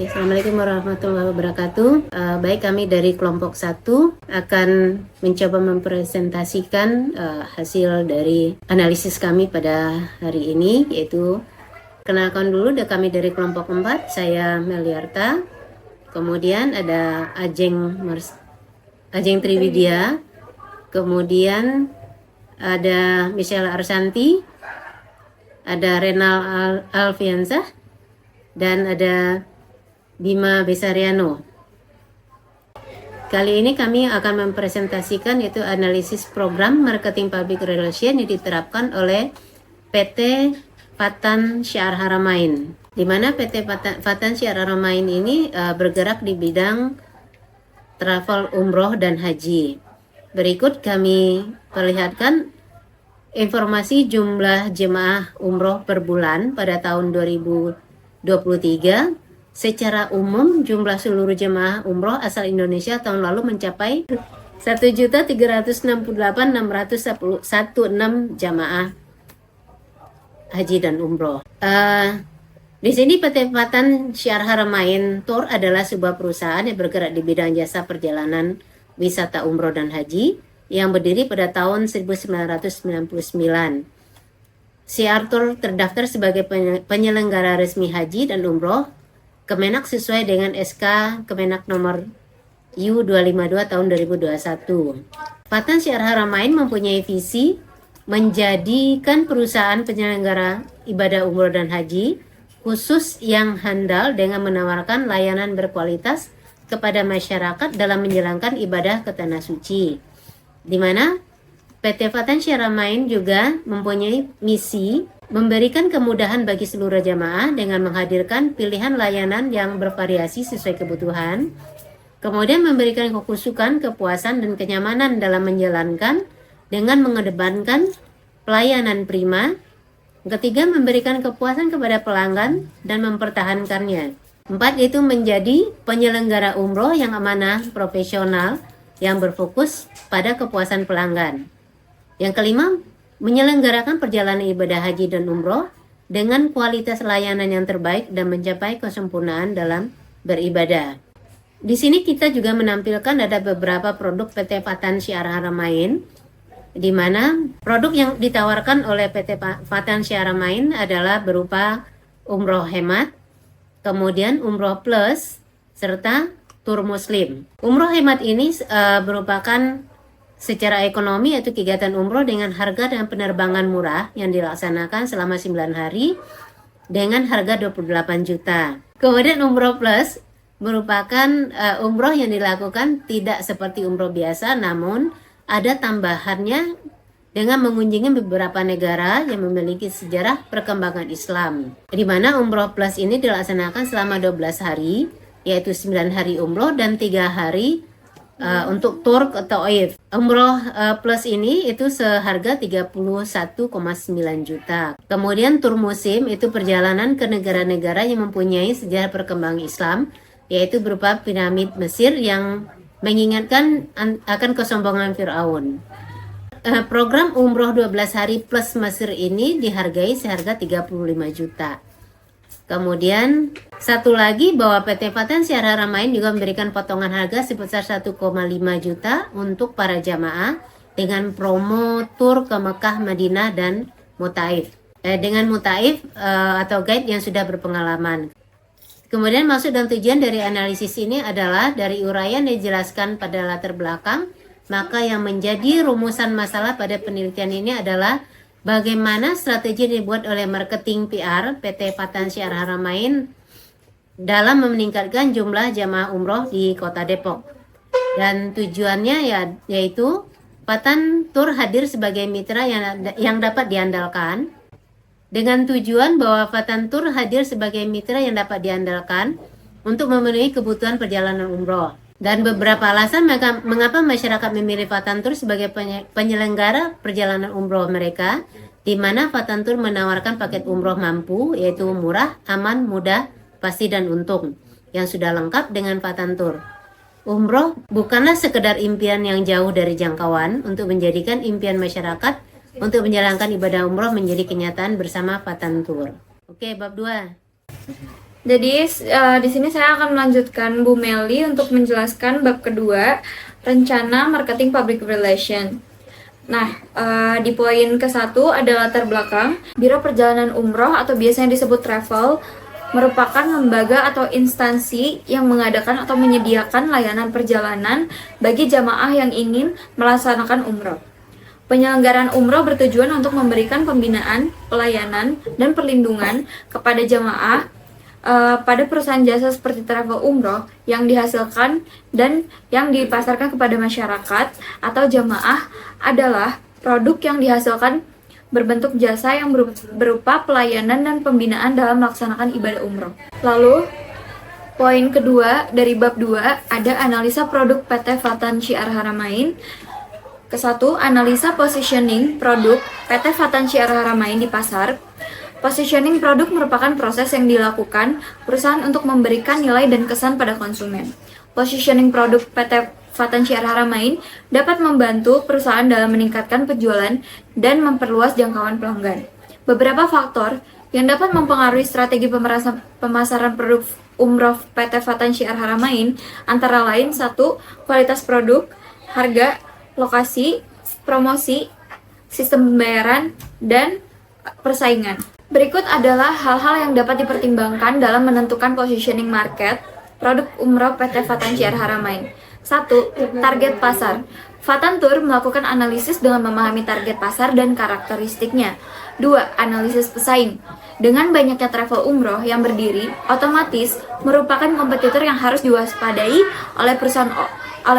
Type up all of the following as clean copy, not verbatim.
Oke, Assalamualaikum warahmatullahi wabarakatuh. Baik, kami dari kelompok 1 akan mencoba mempresentasikan hasil dari analisis kami pada hari ini, yaitu kenalkan dulu kami dari kelompok 4, saya Meliarta, kemudian ada Ajeng Triwidya, kemudian ada Michelle Arsanti, ada Renal Alfianzah, dan ada Bima Besariano. Kali ini kami akan mempresentasikan yaitu analisis program marketing public relation yang diterapkan oleh PT Fatan Syiar Haramain. Di mana PT Fatan Syiar Haramain ini bergerak di bidang travel umroh dan haji. Berikut kami perlihatkan informasi jumlah jemaah umroh per bulan pada tahun 2023. Secara umum, jumlah seluruh jemaah umroh asal Indonesia tahun lalu mencapai 1.368.616 jamaah haji dan umroh. Di sini PT Fatan Syiar Haramain Tour adalah sebuah perusahaan yang bergerak di bidang jasa perjalanan wisata umroh dan haji yang berdiri pada tahun 1999. Syiar Tour terdaftar sebagai penyelenggara resmi haji dan umroh Kemenak sesuai dengan SK Kemenak nomor U252 tahun 2021. Fatan Syiar Haramain mempunyai visi menjadikan perusahaan penyelenggara ibadah umroh dan haji khusus yang handal dengan menawarkan layanan berkualitas kepada masyarakat dalam menjalankan ibadah ke tanah suci. Di mana PT Fatan Syiar Haramain juga mempunyai misi memberikan kemudahan bagi seluruh jamaah dengan menghadirkan pilihan layanan yang bervariasi sesuai kebutuhan, kemudian memberikan kekhususan, kepuasan, dan kenyamanan dalam menjalankan dengan mengedepankan pelayanan prima. Ketiga, memberikan kepuasan kepada pelanggan dan mempertahankannya. 4, yaitu menjadi penyelenggara umroh yang amanah, profesional, yang berfokus pada kepuasan pelanggan. Yang kelima, menyelenggarakan perjalanan ibadah haji dan umroh dengan kualitas layanan yang terbaik dan mencapai kesempurnaan dalam beribadah. Di sini kita juga menampilkan ada beberapa produk PT Fatan Syiar Haramain, di mana produk yang ditawarkan oleh PT Fatan Syiar Haramain adalah berupa umroh hemat, kemudian umroh plus, serta tur muslim. Umroh hemat ini merupakan secara ekonomi yaitu kegiatan umroh dengan harga dan penerbangan murah yang dilaksanakan selama 9 hari dengan harga 28 juta. Kemudian umroh plus merupakan umroh yang dilakukan tidak seperti umroh biasa, namun ada tambahannya dengan mengunjungi beberapa negara yang memiliki sejarah perkembangan Islam. Di mana umroh plus ini dilaksanakan selama 12 hari, yaitu 9 hari umroh dan 3 hari untuk tur ke Taif. Umroh plus ini itu seharga 31,9 juta. Kemudian tur musim itu perjalanan ke negara-negara yang mempunyai sejarah perkembangan Islam, yaitu berupa piramid Mesir yang mengingatkan akan kesombongan Firaun. Program umroh 12 hari plus Mesir ini dihargai seharga 35 juta. Kemudian satu lagi bahwa PT Fatan Syiar Haramain juga memberikan potongan harga sebesar 1,5 juta untuk para jamaah dengan promo tur ke Mekah, Madinah, dan Mutaif. Dengan Mutaif atau guide yang sudah berpengalaman. Kemudian maksud dan tujuan dari analisis ini adalah dari uraian yang dijelaskan pada latar belakang, maka yang menjadi rumusan masalah pada penelitian ini adalah bagaimana strategi dibuat oleh marketing PR PT Fatan Syiar Haramain dalam meningkatkan jumlah jamaah umroh di Kota Depok. Dan tujuannya yaitu Fatan Tour hadir sebagai mitra yang dapat diandalkan. Dengan tujuan bahwa Fatan Tour hadir sebagai mitra yang dapat diandalkan untuk memenuhi kebutuhan perjalanan umroh. Dan beberapa alasan mengapa masyarakat memilih Fatan Tour sebagai penyelenggara perjalanan umroh mereka, di mana Fatan Tour menawarkan paket umroh mampu, yaitu murah, aman, mudah, pasti, dan untung, yang sudah lengkap dengan Fatan Tour. Umroh bukanlah sekedar impian yang jauh dari jangkauan untuk menjadikan impian masyarakat untuk menjalankan ibadah umroh menjadi kenyataan bersama Fatan Tour. Oke, bab 2. Jadi di sini saya akan melanjutkan Bu Meli untuk menjelaskan bab kedua, rencana marketing public relation. Nah, di poin ke-1 ada latar belakang. Biro Perjalanan Umroh atau biasanya disebut travel merupakan lembaga atau instansi yang mengadakan atau menyediakan layanan perjalanan bagi jamaah yang ingin melaksanakan umroh. Penyelenggaraan umroh bertujuan untuk memberikan pembinaan, pelayanan, dan perlindungan kepada jamaah pada perusahaan jasa seperti travel umroh yang dihasilkan dan yang dipasarkan kepada masyarakat atau jamaah adalah produk yang dihasilkan berbentuk jasa yang berupa pelayanan dan pembinaan dalam melaksanakan ibadah umroh. Lalu, poin kedua dari bab 2 ada analisa produk PT Fatan Syiar Haramain. Ke-1, analisa positioning produk PT Fatan Syiar Haramain di pasar. Positioning produk merupakan proses yang dilakukan perusahaan untuk memberikan nilai dan kesan pada konsumen. Positioning produk PT Fatan Syiar Haramain dapat membantu perusahaan dalam meningkatkan penjualan dan memperluas jangkauan pelanggan. Beberapa faktor yang dapat mempengaruhi strategi pemasaran produk umroh PT Fatan Syiar Haramain antara lain 1. Kualitas produk, harga, lokasi, promosi, sistem pembayaran, dan persaingan. Berikut adalah hal-hal yang dapat dipertimbangkan dalam menentukan positioning market produk umroh PT Fatan Syiar Haramain. 1. Target pasar. Fatan Tour melakukan analisis dengan memahami target pasar dan karakteristiknya. 2. Analisis pesaing. Dengan banyaknya travel umroh yang berdiri, otomatis merupakan kompetitor yang harus diwaspadai oleh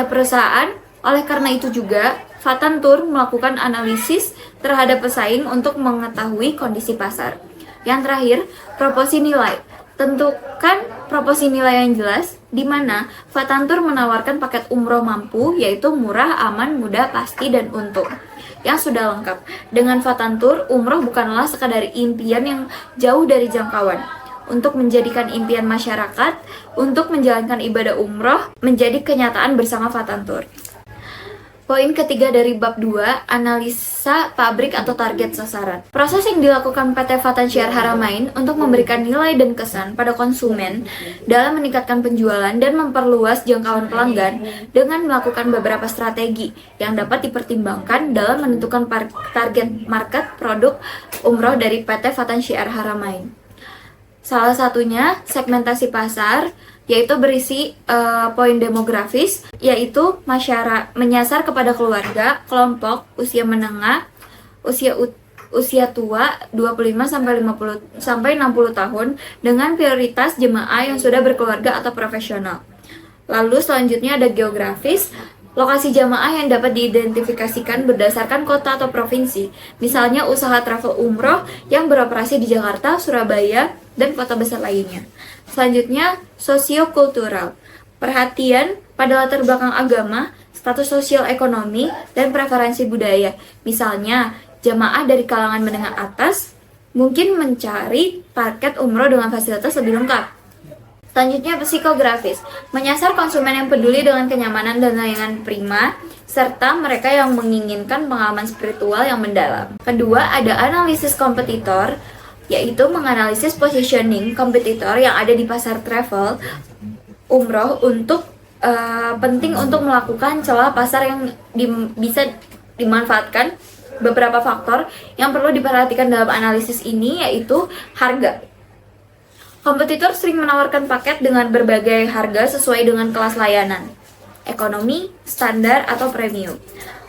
perusahaan. Oleh karena itu juga, Fatan Tour melakukan analisis terhadap pesaing untuk mengetahui kondisi pasar. Yang terakhir, proporsi nilai. Tentukan proporsi nilai yang jelas, di mana Fatan Tour menawarkan paket umroh mampu, yaitu murah, aman, mudah, pasti, dan untung. Yang sudah lengkap. Dengan Fatan Tour, umroh bukanlah sekadar impian yang jauh dari jangkauan. Untuk menjadikan impian masyarakat, untuk menjalankan ibadah umroh, menjadi kenyataan bersama Fatan Tour. Poin ketiga dari bab 2, analisa pabrik atau target sasaran. Proses yang dilakukan PT Fatan Syiar Haramain untuk memberikan nilai dan kesan pada konsumen dalam meningkatkan penjualan dan memperluas jangkauan pelanggan dengan melakukan beberapa strategi yang dapat dipertimbangkan dalam menentukan target market produk umroh dari PT Fatan Syiar Haramain. Salah satunya segmentasi pasar, yaitu berisi poin demografis, yaitu menyasar kepada keluarga, kelompok, usia menengah, usia tua 25 sampai 60 tahun dengan prioritas jemaah yang sudah berkeluarga atau profesional. Lalu selanjutnya ada geografis, lokasi jamaah yang dapat diidentifikasikan berdasarkan kota atau provinsi, misalnya usaha travel umroh yang beroperasi di Jakarta, Surabaya, dan kota besar lainnya. Selanjutnya, sosiokultural, perhatian pada latar belakang agama, status sosial ekonomi, dan preferensi budaya. Misalnya, jamaah dari kalangan menengah atas mungkin mencari paket umroh dengan fasilitas lebih lengkap. Selanjutnya, psikografis, menyasar konsumen yang peduli dengan kenyamanan dan layanan prima, serta mereka yang menginginkan pengalaman spiritual yang mendalam. Kedua, ada analisis kompetitor, yaitu menganalisis positioning kompetitor yang ada di pasar travel umroh untuk penting untuk melakukan celah pasar yang bisa dimanfaatkan. Beberapa faktor yang perlu diperhatikan dalam analisis ini yaitu harga. Kompetitor sering menawarkan paket dengan berbagai harga sesuai dengan kelas layanan, ekonomi, standar, atau premium.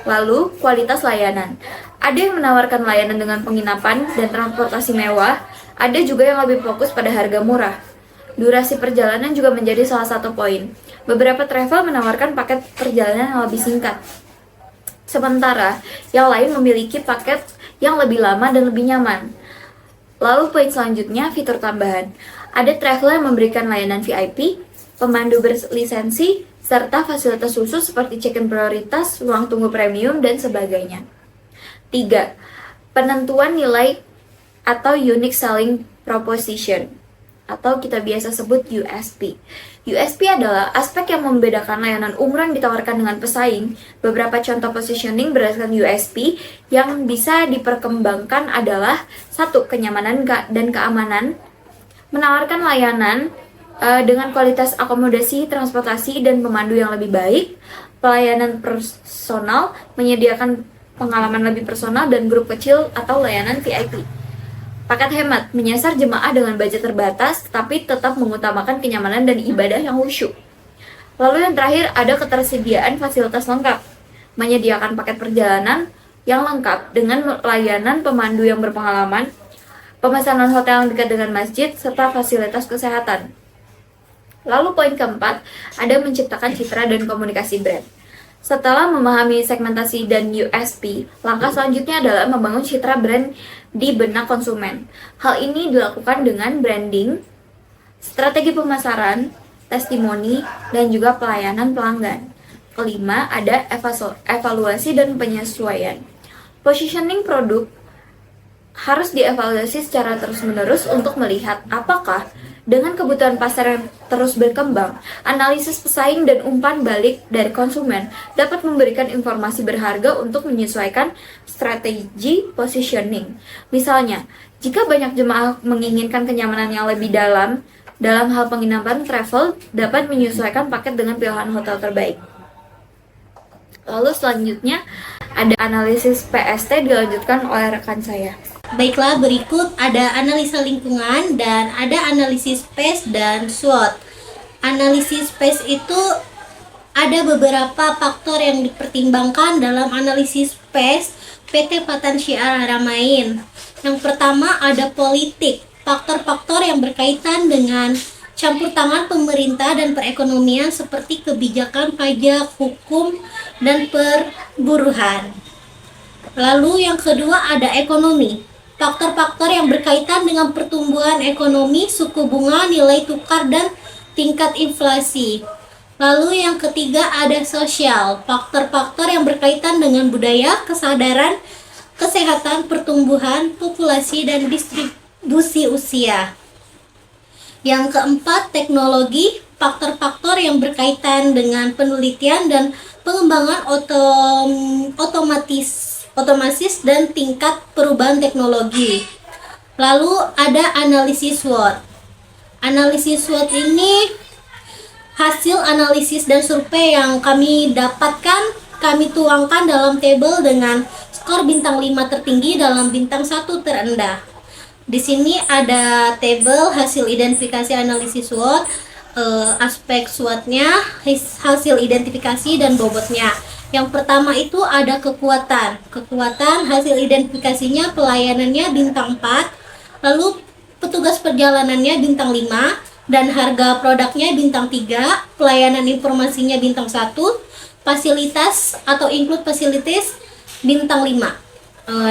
Lalu, kualitas layanan. Ada yang menawarkan layanan dengan penginapan dan transportasi mewah, ada juga yang lebih fokus pada harga murah. Durasi perjalanan juga menjadi salah satu poin. Beberapa travel menawarkan paket perjalanan yang lebih singkat. Sementara, yang lain memiliki paket yang lebih lama dan lebih nyaman. Lalu poin selanjutnya, fitur tambahan. Ada travel yang memberikan layanan VIP, pemandu berlisensi, serta fasilitas khusus seperti check-in prioritas, ruang tunggu premium, dan sebagainya. 3. Penentuan nilai atau Unique Selling Proposition, atau kita biasa sebut USP. USP adalah aspek yang membedakan layanan umroh yang ditawarkan dengan pesaing. Beberapa contoh positioning berdasarkan USP yang bisa diperkembangkan adalah 1. Kenyamanan dan keamanan. menawarkan layanan dengan kualitas akomodasi, transportasi, dan pemandu yang lebih baik, pelayanan personal, menyediakan pengalaman lebih personal, dan grup kecil atau layanan VIP. Paket hemat, menyasar jemaah dengan budget terbatas, tapi tetap mengutamakan kenyamanan dan ibadah yang khusyuk. Lalu yang terakhir ada ketersediaan fasilitas lengkap, menyediakan paket perjalanan yang lengkap dengan layanan pemandu yang berpengalaman, pemesanan hotel yang dekat dengan masjid, serta fasilitas kesehatan. Lalu poin keempat, ada menciptakan citra dan komunikasi brand. Setelah memahami segmentasi dan USP, langkah selanjutnya adalah membangun citra brand di benak konsumen. Hal ini dilakukan dengan branding, strategi pemasaran, testimoni, dan juga pelayanan pelanggan. Kelima, ada evaluasi dan penyesuaian. Positioning produk harus dievaluasi secara terus-menerus untuk melihat apakah dengan kebutuhan pasar yang terus berkembang, analisis pesaing dan umpan balik dari konsumen dapat memberikan informasi berharga untuk menyesuaikan strategi positioning. Misalnya, jika banyak jemaah menginginkan kenyamanan yang lebih dalam hal penginapan, travel dapat menyesuaikan paket dengan pilihan hotel terbaik. Lalu selanjutnya ada analisis PST dilanjutkan oleh rekan saya. Baiklah, berikut ada analisa lingkungan dan ada analisis PES dan SWOT. Analisis PES itu ada beberapa faktor yang dipertimbangkan dalam analisis PES PT Patan Syiar Haramain. Yang pertama ada politik, faktor-faktor yang berkaitan dengan campur tangan pemerintah dan perekonomian seperti kebijakan pajak, hukum, dan perburuhan. Lalu yang kedua ada ekonomi, faktor-faktor yang berkaitan dengan pertumbuhan ekonomi, suku bunga, nilai tukar, dan tingkat inflasi. Lalu yang ketiga ada sosial, faktor-faktor yang berkaitan dengan budaya, kesadaran, kesehatan, pertumbuhan, populasi, dan distribusi usia. Yang keempat, teknologi, faktor-faktor yang berkaitan dengan penelitian dan pengembangan otomatis dan tingkat perubahan teknologi. Lalu ada analisis SWOT. Analisis SWOT ini hasil analisis dan survei yang kami dapatkan, kami tuangkan dalam tabel dengan skor bintang 5 tertinggi dalam bintang 1 terendah. Di sini ada tabel hasil identifikasi analisis SWOT, aspek SWOT-nya, hasil identifikasi dan bobotnya. Yang pertama itu ada kekuatan. Kekuatan hasil identifikasinya pelayanannya bintang 4, lalu petugas perjalanannya bintang 5, dan harga produknya bintang 3, pelayanan informasinya bintang 1, fasilitas atau include facilities bintang 5.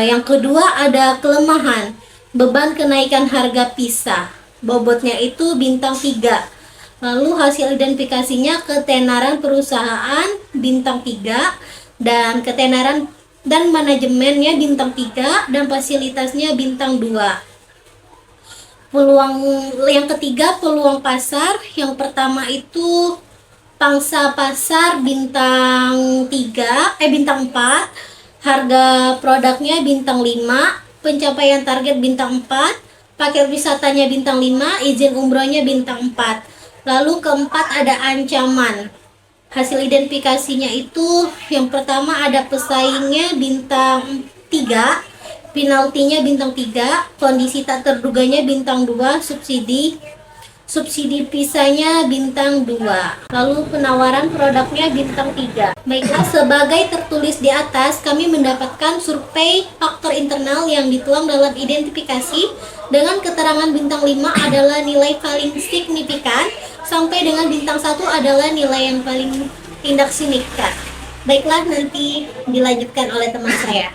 Yang kedua ada kelemahan, beban kenaikan harga pisah, bobotnya itu bintang 3. Lalu hasil identifikasinya ketenaran perusahaan bintang 3, dan ketenaran dan manajemennya bintang 3, dan fasilitasnya bintang 2. Peluang yang ketiga, peluang pasar. Yang pertama itu pangsa pasar bintang 4, harga produknya bintang 5, pencapaian target bintang 4, paket wisatanya bintang 5, izin umrohnya bintang 4. Lalu keempat ada ancaman. Hasil identifikasinya itu yang pertama ada pesaingnya bintang 3, penaltinya bintang 3, kondisi tak terduganya bintang 2, subsidi pisahnya bintang 2. Lalu penawaran produknya bintang 3. Baiklah, sebagai tertulis di atas, kami mendapatkan survei faktor internal yang dituang dalam identifikasi dengan keterangan bintang 5 adalah nilai paling signifikan, sampai dengan bintang 1 adalah nilai yang paling tidak signifikan. Baiklah, nanti dilanjutkan oleh teman saya.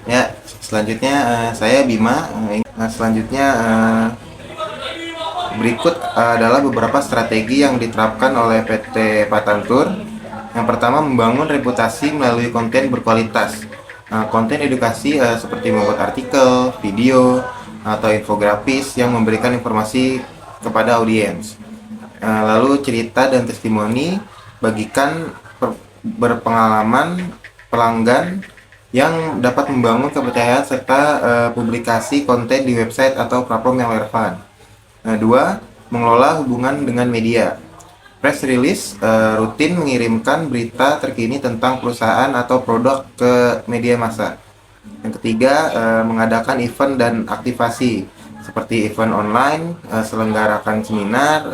Ya, selanjutnya saya Bima. Selanjutnya berikut adalah beberapa strategi yang diterapkan oleh PT Patan Tour. Yang pertama, membangun reputasi melalui konten berkualitas. Konten edukasi seperti membuat artikel, video, atau infografis yang memberikan informasi kepada audiens. Lalu cerita dan testimoni, bagikan berpengalaman pelanggan yang dapat membangun kepercayaan serta publikasi konten di website atau platform yang relevan. Dua, mengelola hubungan dengan media. Press release rutin mengirimkan berita terkini tentang perusahaan atau produk ke media massa. Yang ketiga, mengadakan event dan aktivasi seperti event online, selenggarakan seminar,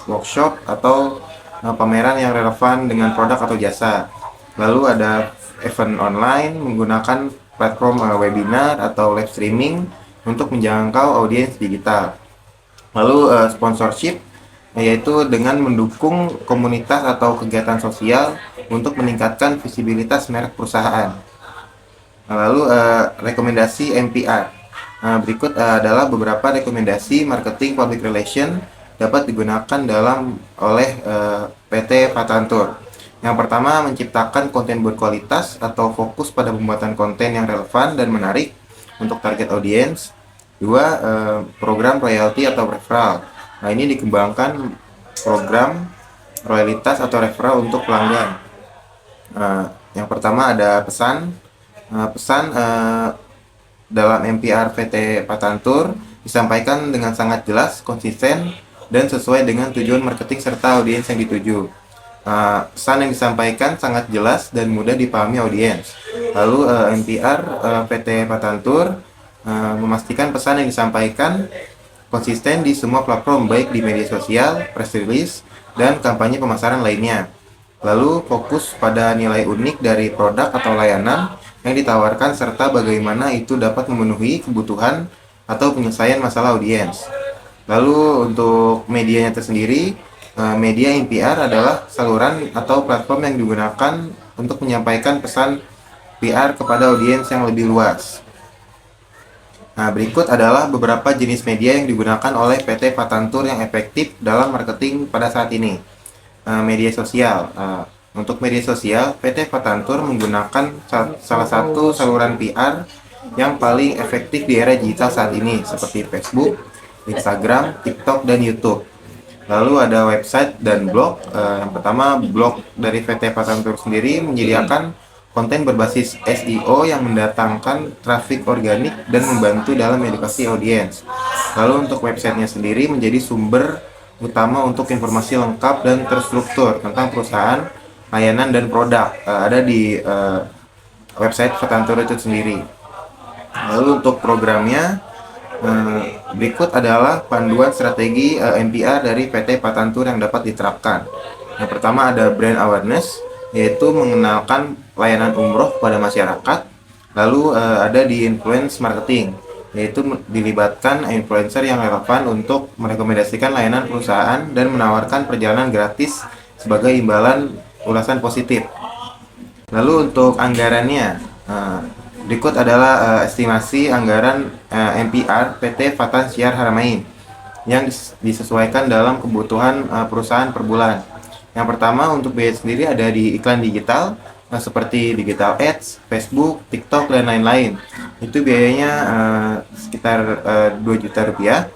workshop, atau pameran yang relevan dengan produk atau jasa. Lalu ada event online menggunakan platform webinar atau live streaming untuk menjangkau audiens digital. Lalu sponsorship, yaitu dengan mendukung komunitas atau kegiatan sosial untuk meningkatkan visibilitas merek perusahaan. Lalu rekomendasi MPR. Berikut adalah beberapa rekomendasi marketing public relation dapat digunakan oleh PT Fatantur. Yang pertama, menciptakan konten berkualitas atau fokus pada pembuatan konten yang relevan dan menarik untuk target audiens. Dua, program royalty atau referral. Nah, ini dikembangkan program royalitas atau referral untuk pelanggan. Yang pertama ada pesan. Dalam MPR PT Fatantur disampaikan dengan sangat jelas, konsisten, dan sesuai dengan tujuan marketing serta audiens yang dituju. Pesan yang disampaikan sangat jelas dan mudah dipahami audiens. Lalu MPR PT Fatantur memastikan pesan yang disampaikan konsisten di semua platform, baik di media sosial, press release, dan kampanye pemasaran lainnya. Lalu fokus pada nilai unik dari produk atau layanan yang ditawarkan serta bagaimana itu dapat memenuhi kebutuhan atau penyelesaian masalah audiens. Lalu untuk medianya tersendiri, media MPR adalah saluran atau platform yang digunakan untuk menyampaikan pesan PR kepada audiens yang lebih luas. Nah, berikut adalah beberapa jenis media yang digunakan oleh PT Fatantur yang efektif dalam marketing pada saat ini. Media sosial. Untuk media sosial, PT Fatantur menggunakan salah satu saluran PR yang paling efektif di era digital saat ini, seperti Facebook, Instagram, TikTok, dan YouTube. Lalu ada website dan blog. Yang pertama, blog dari PT Fatantur sendiri menyediakan konten berbasis SEO yang mendatangkan trafik organik dan membantu dalam edukasi audiens. Lalu untuk websitenya sendiri menjadi sumber utama untuk informasi lengkap dan terstruktur tentang perusahaan, layanan, dan produk. Ada di website Fatantur itu sendiri. Lalu untuk programnya, berikut adalah panduan strategi MPR dari PT Fatantur yang dapat diterapkan. Yang pertama ada brand awareness, yaitu mengenalkan layanan umroh kepada masyarakat. Lalu ada di influence marketing, yaitu dilibatkan influencer yang relevan untuk merekomendasikan layanan perusahaan dan menawarkan perjalanan gratis sebagai imbalan ulasan positif. Lalu untuk anggarannya, berikut adalah estimasi anggaran MPR PT Fatan Syar Haramain yang disesuaikan dalam kebutuhan perusahaan per bulan. Yang pertama, untuk biaya sendiri ada di iklan digital, seperti digital ads, Facebook, TikTok, dan lain-lain. Itu biayanya sekitar 2 juta rupiah.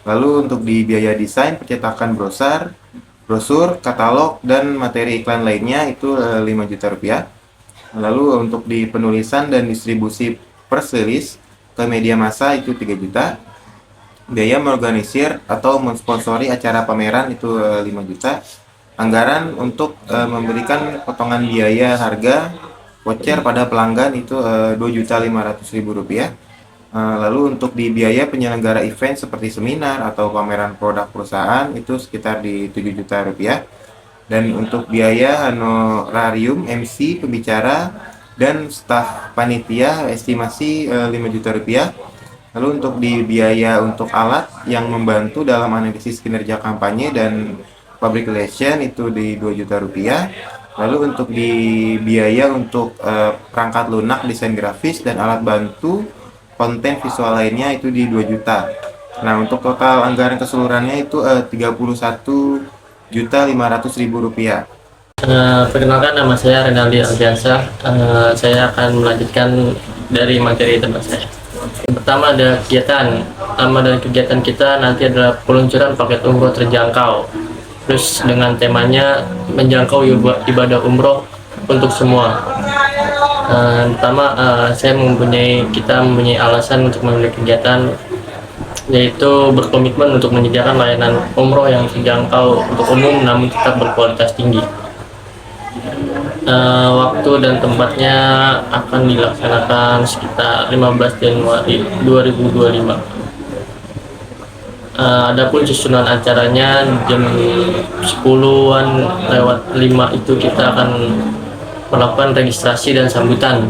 Lalu untuk di biaya desain, percetakan brosur, katalog, dan materi iklan lainnya itu 5 juta rupiah. Lalu untuk di penulisan dan distribusi press release ke media massa itu 3 juta. Biaya mengorganisir atau mensponsori acara pameran itu 5 juta. Anggaran untuk memberikan potongan biaya harga voucher pada pelanggan itu 2.500.000 rupiah. Lalu untuk di biaya penyelenggara event seperti seminar atau pameran produk perusahaan itu sekitar di 7 juta rupiah. Dan untuk biaya honorarium MC, pembicara, dan staf panitia estimasi 5 juta rupiah. Lalu untuk di biaya untuk alat yang membantu dalam analisis kinerja kampanye dan public relation itu di 2 juta rupiah. Lalu untuk di biaya untuk perangkat lunak, desain grafis, dan alat bantu konten visual lainnya itu di 2 juta. Nah, untuk total anggaran keseluruhannya itu 31.500.000 rupiah. Perkenalkan, nama saya Renaldi Aldiansyah. Saya akan melanjutkan dari materi teman saya. Yang pertama ada kegiatan. Nama dari kegiatan kita nanti adalah peluncuran paket umroh terjangkau. Terus dengan temanya menjangkau ibadah umroh untuk semua. Pertama, kita mempunyai alasan untuk memiliki kegiatan yaitu berkomitmen untuk menyediakan layanan umroh yang terjangkau untuk umum namun tetap berkualitas tinggi. Waktu dan tempatnya akan dilaksanakan sekitar 15 Januari 2025. Adapun susunan acaranya jam 10-an lewat 5 itu kita akan melakukan registrasi dan sambutan.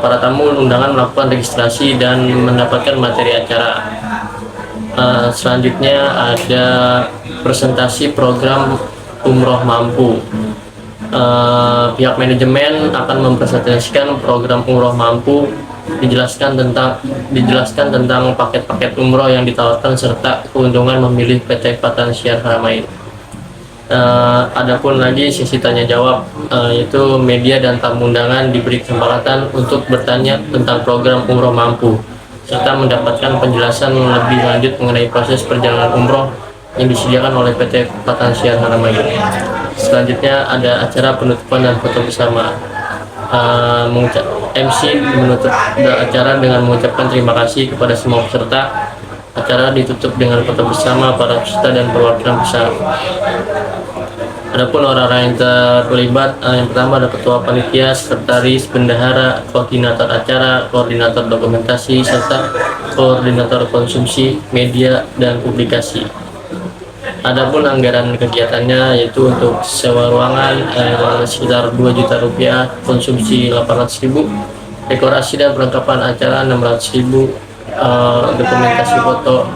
Para tamu undangan melakukan registrasi dan mendapatkan materi acara. Selanjutnya ada presentasi program umroh mampu. Pihak manajemen akan mempresentasikan program umroh mampu, dijelaskan tentang paket-paket umroh yang ditawarkan serta keuntungan memilih PT Fatansyar Haramain. Adapun lagi sesi tanya jawab, yaitu media dan tamu undangan diberi kesempatan untuk bertanya tentang program umroh mampu serta mendapatkan penjelasan lebih lanjut mengenai proses perjalanan umroh yang disediakan oleh PT Fatansyar Haramain. Selanjutnya ada acara penutupan dan foto bersama. MC menutup acara dengan mengucapkan terima kasih kepada semua peserta. Acara ditutup dengan foto bersama para peserta dan perwakilan besar. Adapun orang-orang yang terlibat, yang pertama ada ketua panitia, sekretaris, bendahara, koordinator acara, koordinator dokumentasi, serta koordinator konsumsi, media, dan publikasi. Adapun anggaran kegiatannya yaitu untuk sewa ruangan sekitar 2 juta rupiah, konsumsi 800.000, dekorasi dan perlengkapan acara 600.000, dokumentasi foto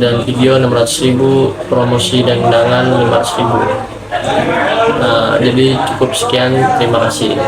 dan video 600.000, promosi dan undangan 500.000. Jadi cukup sekian, terima kasih.